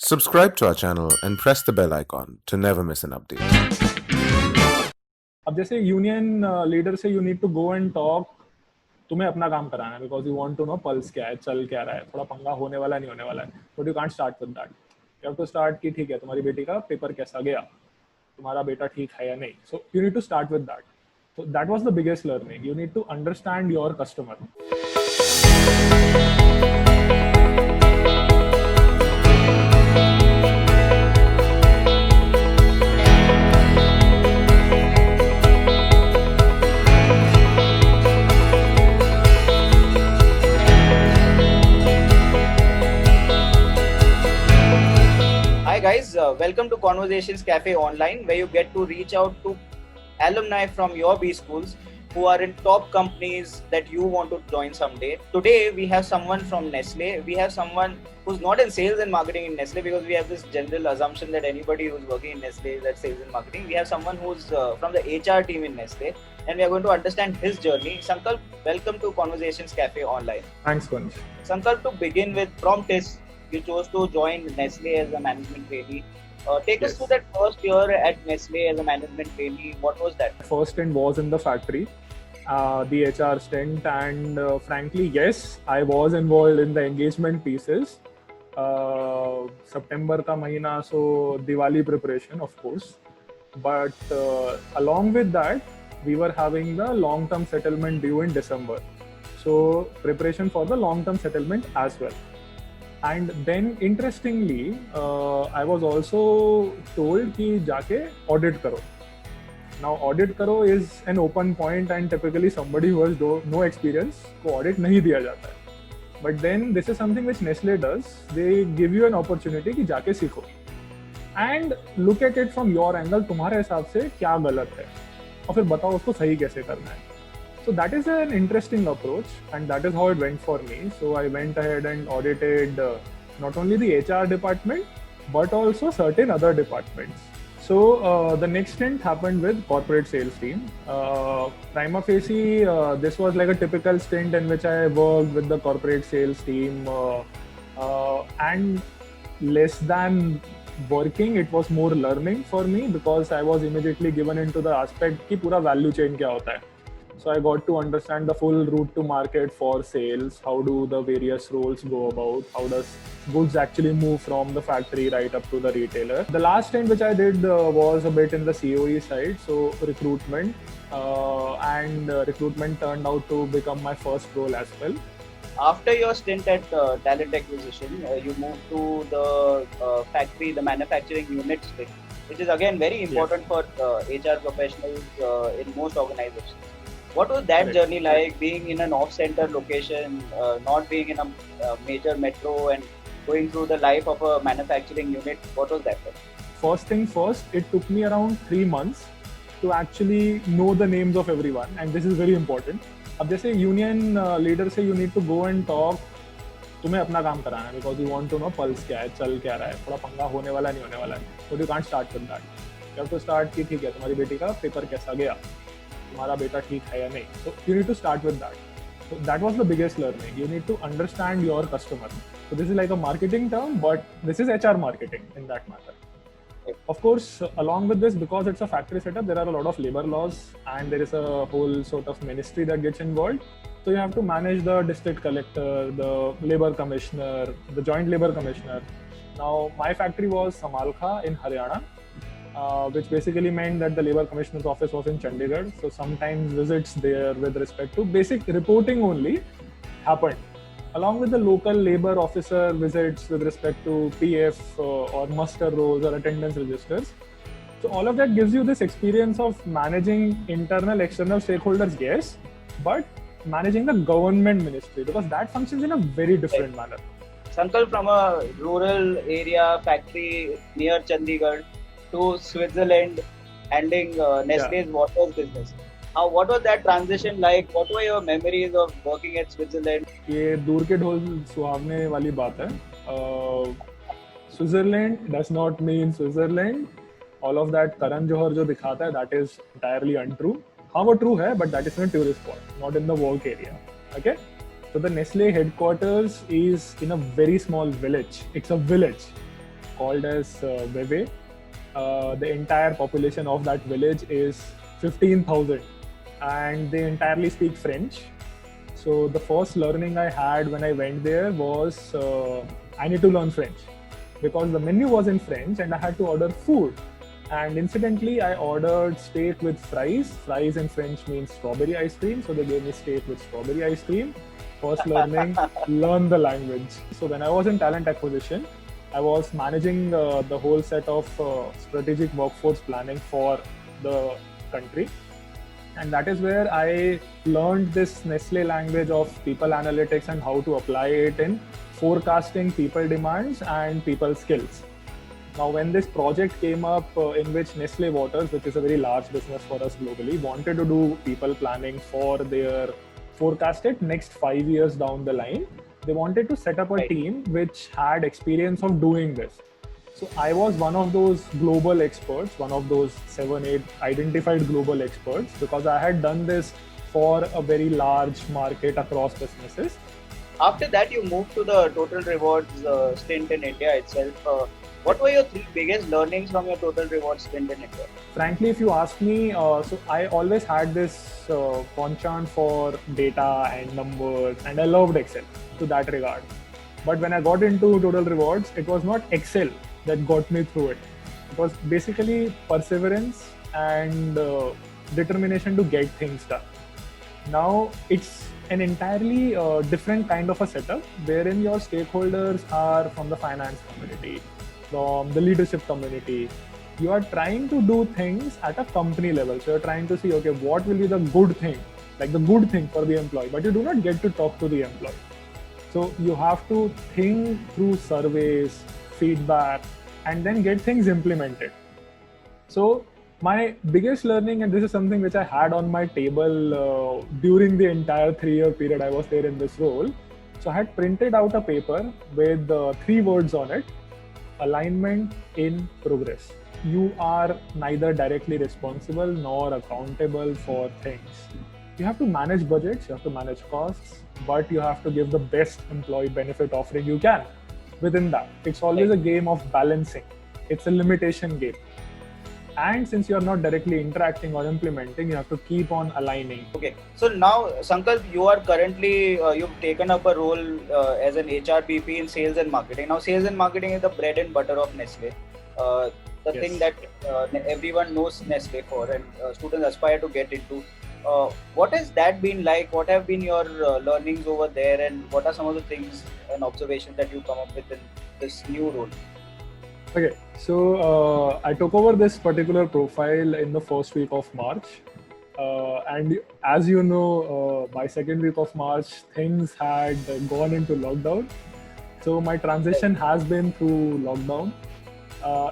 Subscribe to our channel and press the bell icon to never miss an update. अब जैसे union leader से you need to go and talk, तुम्हें अपना काम कराना है because you want to know pulse क्या है, चल क्या रहा है, थोड़ा पंगा होने वाला नहीं होने वाला है, but you can't start with that. You have to start कि ठीक है तुम्हारी बेटी का पेपर कैसा गया, तुम्हारा बेटा ठीक है या नहीं. So you need to start with that. So that was the biggest learning. You need to understand your customer. Hi guys, welcome to Conversations Cafe Online, where you get to reach out to alumni from your B schools who are in top companies that you want to join someday. Today we have someone from Nestle. We have someone who's not in sales and marketing in Nestle, because we have this general assumption that anybody who's working in Nestle is at sales and marketing. We have someone who's from the HR team in Nestle, and we are going to understand his journey. Sankalp, welcome to Conversations Cafe Online. Thanks, Kunj. Sankalp, to begin with, from TIS, you chose to join Nestle as a management trainee. Take us through that first year at Nestle as a management trainee. What was that? First stint was in the factory, the HR stint, and frankly, yes, I was involved in the engagement pieces. September ka mahina, so Diwali preparation, of course. But along with that, we were having the long-term settlement due in December. So preparation for the long-term settlement as well. And then interestingly, I was also told कि जाके audit करो. Now audit करो is an open point, and typically somebody who has no experience को audit नहीं दिया जाता है. But then this is something which Nestle does. They give you an opportunity कि जाके सीखो and look at it from your angle. तुम्हारे हिसाब से क्या गलत है और फिर बताओ उसको सही कैसे करना है. So that is an interesting approach, and that is how it went for me. So I went ahead and audited not only the HR department, but also certain other departments. So the next stint happened with corporate sales team. Prima facie, this was like a typical stint in which I worked with the corporate sales team, and less than working, it was more learning for me, because I was immediately given into the aspect कि पूरा value chain क्या होता है. So I got to understand the full route to market for sales. How do the various roles go about? How does goods actually move from the factory right up to the retailer? The last stint which I did was a bit in the COE side, so recruitment, and recruitment turned out to become my first role as well. After your stint at talent acquisition, you moved to the factory, the manufacturing unit stint, which is again very important for HR professionals in most organizations. What was that journey like, being in an off-center location, not being in a major metro, and going through the life of a manufacturing unit? What was that like? First thing first, it took me around 3 months to actually know the names of everyone, and this is very important. अब जैसे union leader से you need to go and talk, तुम्हें अपना काम कराना है because you want to know pulse क्या है, चल क्या रहा है, थोड़ा पंगा होने वाला नहीं होने वाला है, but you can't start with that. You have to start कि ठीक है तुम्हारी बेटी का पेपर कैसा गया, तुम्हारा बेटा ठीक है या नहीं. So you need to start with that. So that was the biggest learning. You need to understand your customer. So this is like a marketing term, but this is HR marketing in that matter. Of course, along with this, because it's a factory setup, there are a lot of labor laws, and there is a whole sort of ministry that gets involved. So you have to manage the district collector, the labor commissioner, the joint labor commissioner. Now, my factory was Samalkha in Haryana, which basically meant that the labor commissioner's office was in Chandigarh. So sometimes visits there with respect to basic reporting only happened, along with the local labor officer visits with respect to PF or muster rolls or attendance registers. So all of that gives you this experience of managing internal, external stakeholders, yes, but managing the government ministry, because that functions in a very different manner. Sankalp, from a rural area factory near Chandigarh to Switzerland, handling Nestle's waters business. What was that transition like? What were your memories of working at Switzerland? ये दूर के ढोल सुहावने वाली बात है. Switzerland does not mean Switzerland. All of that Karan Johar जो दिखाता है, that is entirely untrue. हाँ वो true है, but that is in a tourist spot, not in the work area. Okay? So the Nestle headquarters is in a very small village. It's a village. called as Veve. The entire population of that village is 15,000, and they entirely speak French. So the first learning I had when I went there was I need to learn French because the menu was in French and I had to order food. And incidentally, I ordered steak with fries. Fries in French means strawberry ice cream, so they gave me steak with strawberry ice cream. First learning, learn the language. So when I was in talent acquisition, I was managing the whole set of strategic workforce planning for the country. And that is where I learned this Nestle language of people analytics and how to apply it in forecasting people demands and people skills. Now, when this project came up in which Nestle Waters, which is a very large business for us globally, wanted to do people planning for their forecasted next 5 years down the line, they wanted to set up a team which had experience of doing this. So I was one of those global experts, one of those 7-8 identified global experts, because I had done this for a very large market across businesses. After that, you moved to the Total Rewards stint in India itself. What were your 3 biggest learnings from your Total Rewards stint in India? Frankly, if you ask me, so I always had this penchant for data and numbers, and I loved Excel to that regard. But when I got into Total Rewards, it was not Excel that got me through it. It was basically perseverance and determination to get things done. Now, it's an entirely different kind of a setup wherein your stakeholders are from the finance community, from the leadership community. You are trying to do things at a company level. So you're trying to see, okay, what will be the good thing, like the good thing for the employee, but you do not get to talk to the employee. So you have to think through surveys, feedback, and then get things implemented. So my biggest learning, and this is something which I had on my table during the entire 3-year period I was there in this role. So I had printed out a paper with 3 words on it: alignment in progress. You are neither directly responsible nor accountable for things. You have to manage budgets, you have to manage costs, but you have to give the best employee benefit offering you can. Within that, it's always a game of balancing. It's a limitation game. And since you're not directly interacting or implementing, you have to keep on aligning. Okay, so now Sankalp, you are currently, you've taken up a role as an HR VP in sales and marketing. Now sales and marketing is the bread and butter of Nestle. The thing that everyone knows Nestle for, and students aspire to get into. What has that been like? What have been your learnings over there, and what are some of the things and observations that you come up with in this new role? Okay, so I took over this particular profile in the first week of March. And as you know, by second week of March, things had gone into lockdown. So my transition has been through lockdown.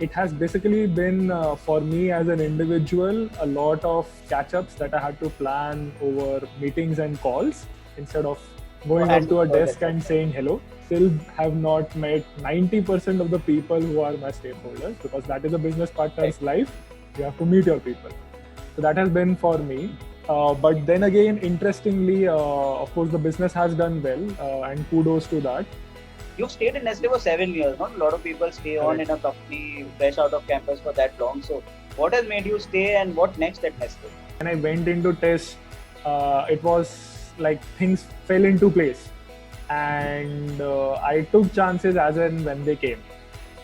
It has basically been, for me as an individual, a lot of catch-ups that I had to plan over meetings and calls instead of going up to a desk and saying hello. Still have not met 90% of the people who are my stakeholders, because that is a business partner's life. You have to meet your people. So that has been for me. But then again, interestingly, of course, the business has done well, and kudos to that. You've stayed in Nestle for 7 years. Not a lot of people stay on in a company fresh out of campus for that long. So what has made you stay, and what next at Nestle? When I went into test, it was like things fell into place, and I took chances as and when they came.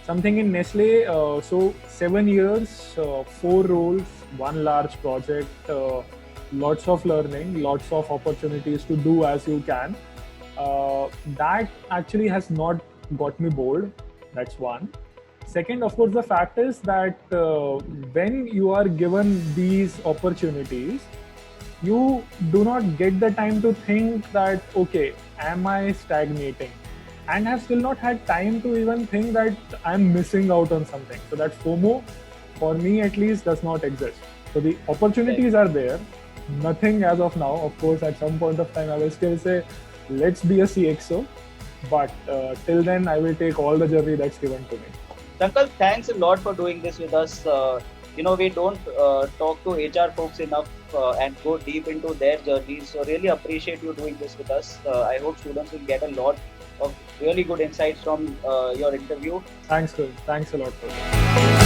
Something in Nestle, so 7 years, 4 roles, 1 large project, lots of learning, lots of opportunities to do as you can. That actually has not got me bored. That's one. Second, of course, the fact is that when you are given these opportunities, you do not get the time to think that, okay, am I stagnating? And have still not had time to even think that I'm missing out on something. So that FOMO, for me at least, does not exist. So the opportunities are there. Nothing as of now. Of course, at some point of time, I will still say, let's be a CXO. But till then, I will take all the journey that's given to me. Sankalp, thanks a lot for doing this with us. We don't talk to HR folks enough and go deep into their journeys. So really appreciate you doing this with us. I hope students will get a lot of Really good insights from your interview. Thanks a lot for that.